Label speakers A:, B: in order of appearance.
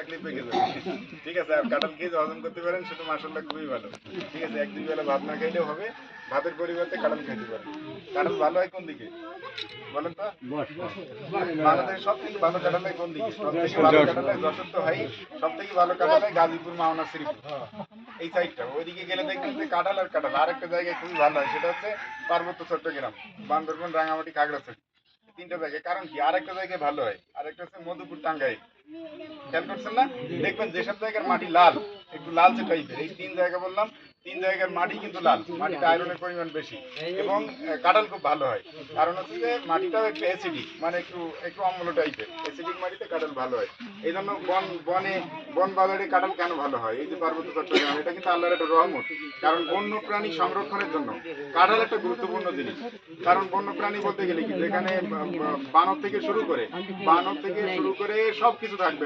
A: থাকলেই পেকে যাবে। ঠিক আছে, আর কাঁঠাল খেয়ে হজম করতে পারেন সেটা মাশাআল্লাহ খুবই ভালো। ঠিক আছে, 1-2 বেলা ভাত না খাইলেও হবে, ভাতের পরিবর্তে কাঁঠাল খাইতে পারেন। কাঁঠাল ভালো হয় কোন দিকে বলেন তো? বাংলাদেশের সব থেকে ভালো কাঁঠাল হয় কোন দিকে? সব থেকে ভালো কাঁঠাল হয় যশোর তো হয়, সব থেকে ভালো কাঁঠাল হয় গাজীপুর, মাওনা, শ্রীপুর, এই সাইডটা। ওইদিকে গেলে দেখবেন যে কাঁঠাল আর কাঁঠাল। আরেকটা জায়গায় খুবই ভালো হয়, সেটা হচ্ছে পার্বত্য চট্টগ্রাম, বান্দরবান, রাঙামাটি, খাগড়াছড়ি, তিনটা জায়গায়। কারণ কি, আরেকটা জায়গায় ভালো হয়, আরেকটা হচ্ছে মধুপুর, টাঙ্গাইল। খেয়াল করছেন না? দেখবেন যেসব জায়গার মাটি লাল, একটু লালচে টাইপের, এই 3 জায়গা বললাম, 3 জায়গার মাটি কিন্তু লাল, মাটিতে আয়রনের পরিমাণ বেশি এবং কাঁঠাল খুব ভালো হয়। কারণ হচ্ছে যে মাটিটাও একটু অ্যাসিডিক, মানে একটু একটু অম্ল টাইপের, অ্যাসিডিক মাটিতে কাঁঠাল ভালো হয়। এই জন্য বন বাজারে কাঁঠাল কেন ভালো হয়? এই যে পার্বত্য চট্টগ্রাম, এটা কিন্তু আল্লাহর একটা রহমত। কারণ বন্য প্রাণী সংরক্ষণের জন্য কাঁঠাল একটা গুরুত্বপূর্ণ জিনিস। কারণ বন্য প্রাণী বলতে গেলে কি, যেখানে বানর থেকে শুরু করে সব কিছু থাকবে।